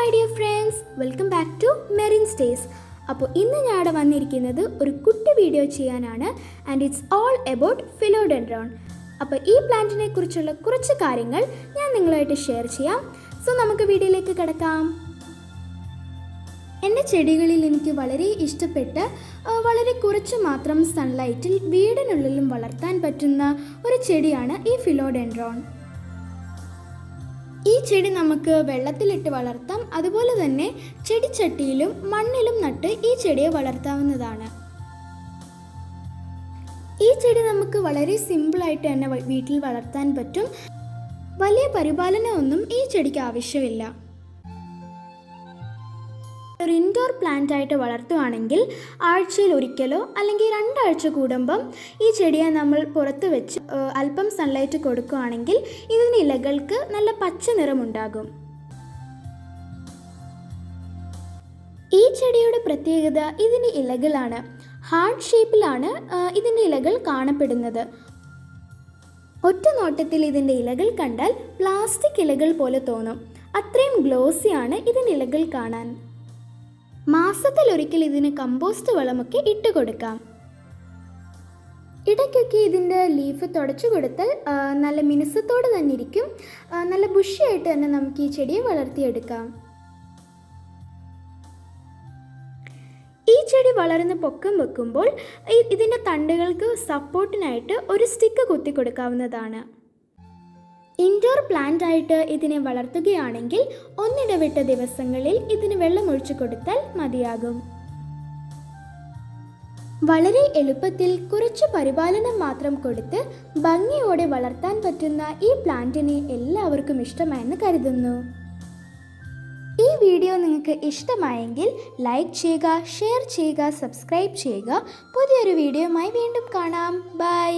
My dear friends, welcome back to Merin's days. അപ്പോൾ ഇന്ന് ഞാൻ ഇവിടെ വന്നിരിക്കുന്നത് ഒരു കുട്ടി വീഡിയോ ചെയ്യാനാണ്. And it's all about philodendron. അപ്പോൾ ഈ പ്ലാന്റിനെ കുറിച്ചുള്ള കുറച്ച് കാര്യങ്ങൾ ഞാൻ നിങ്ങളുമായിട്ട് ഷെയർ ചെയ്യാം. സോ നമുക്ക് വീഡിയോയിലേക്ക് കിടക്കാം. എൻ്റെ ചെടികളിൽ എനിക്ക് വളരെ ഇഷ്ടപ്പെട്ട വളരെ കുറച്ച് മാത്രം സൺലൈറ്റിൽ വീടിനുള്ളിലും വളർത്താൻ പറ്റുന്ന ഒരു ചെടിയാണ് ഈ ഫിലോഡെൻഡ്രോൺ. ഈ ചെടി നമുക്ക് വെള്ളത്തിലിട്ട് വളർത്താം, അതുപോലെ തന്നെ ചെടിച്ചട്ടിയിലും മണ്ണിലും നട്ട് ഈ ചെടിയെ വളർത്താവുന്നതാണ്. ഈ ചെടി നമുക്ക് വളരെ സിമ്പിളായിട്ട് തന്നെ വീട്ടിൽ വളർത്താൻ പറ്റും. വലിയ പരിപാലനമൊന്നും ഈ ചെടിക്ക് ആവശ്യമില്ല. ഒരു ഇൻഡോർ പ്ലാന്റ് ആയിട്ട് വളർത്തുകയാണെങ്കിൽ ആഴ്ചയിൽ ഒരിക്കലോ അല്ലെങ്കിൽ 2 ആഴ്ച കൂടുമ്പം ഈ ചെടിയെ നമ്മൾ പുറത്ത് വെച്ച് അല്പം സൺലൈറ്റ് കൊടുക്കുകയാണെങ്കിൽ ഇതിൻ്റെ ഇലകൾക്ക് നല്ല പച്ച നിറമുണ്ടാകും. ഈ ചെടിയുടെ പ്രത്യേകത ഇതിൻ്റെ ഇലകളാണ്. ഹാർട്ട് ഷേപ്പിലാണ് ഇതിൻ്റെ ഇലകൾ കാണപ്പെടുന്നത്. ഒറ്റ നോട്ടത്തിൽ ഇതിൻ്റെ ഇലകൾ കണ്ടാൽ പ്ലാസ്റ്റിക് ഇലകൾ പോലെ തോന്നും. അത്രയും ഗ്ലോസിയാണ് ഇതിൻ്റെ ഇലകൾ കാണാൻ. മാസത്തിലൊരിക്കൽ ഇതിന് കമ്പോസ്റ്റ് വളമൊക്കെ ഇട്ട് കൊടുക്കാം. ഇടയ്ക്കൊക്കെ ഇതിൻ്റെ ലീഫ് തുടച്ചു കൊടുത്താൽ നല്ല മിനുസത്തോടെ തന്നെ ഇരിക്കും. നല്ല ബുഷിയായിട്ട് തന്നെ നമുക്ക് ഈ ചെടിയെ വളർത്തിയെടുക്കാം. ഈ ചെടി വളർന്ന് പൊക്കം വെക്കുമ്പോൾ ഇതിൻ്റെ തണ്ടുകൾക്ക് സപ്പോർട്ടിനായിട്ട് ഒരു സ്റ്റിക്ക് കുത്തി കൊടുക്കാവുന്നതാണ്. ഇൻഡോർ പ്ലാന്റ് ആയിട്ട് ഇതിനെ വളർത്തുകയാണെങ്കിൽ ഒന്നിടവിട്ട ദിവസങ്ങളിൽ ഇതിന് വെള്ളമൊഴിച്ചു കൊടുത്താൽ മതിയാകും. വളരെ എളുപ്പത്തിൽ കുറച്ച് പരിപാലനം മാത്രം കൊടുത്ത് ഭംഗിയോടെ വളർത്താൻ പറ്റുന്ന ഈ പ്ലാന്റിനെ എല്ലാവർക്കും ഇഷ്ടമായെന്ന് കരുതുന്നു. ഈ വീഡിയോ നിങ്ങൾക്ക് ഇഷ്ടമായെങ്കിൽ ലൈക്ക് ചെയ്യുക, ഷെയർ ചെയ്യുക, സബ്സ്ക്രൈബ് ചെയ്യുക. പുതിയൊരു വീഡിയോയുമായി വീണ്ടും കാണാം. ബൈ.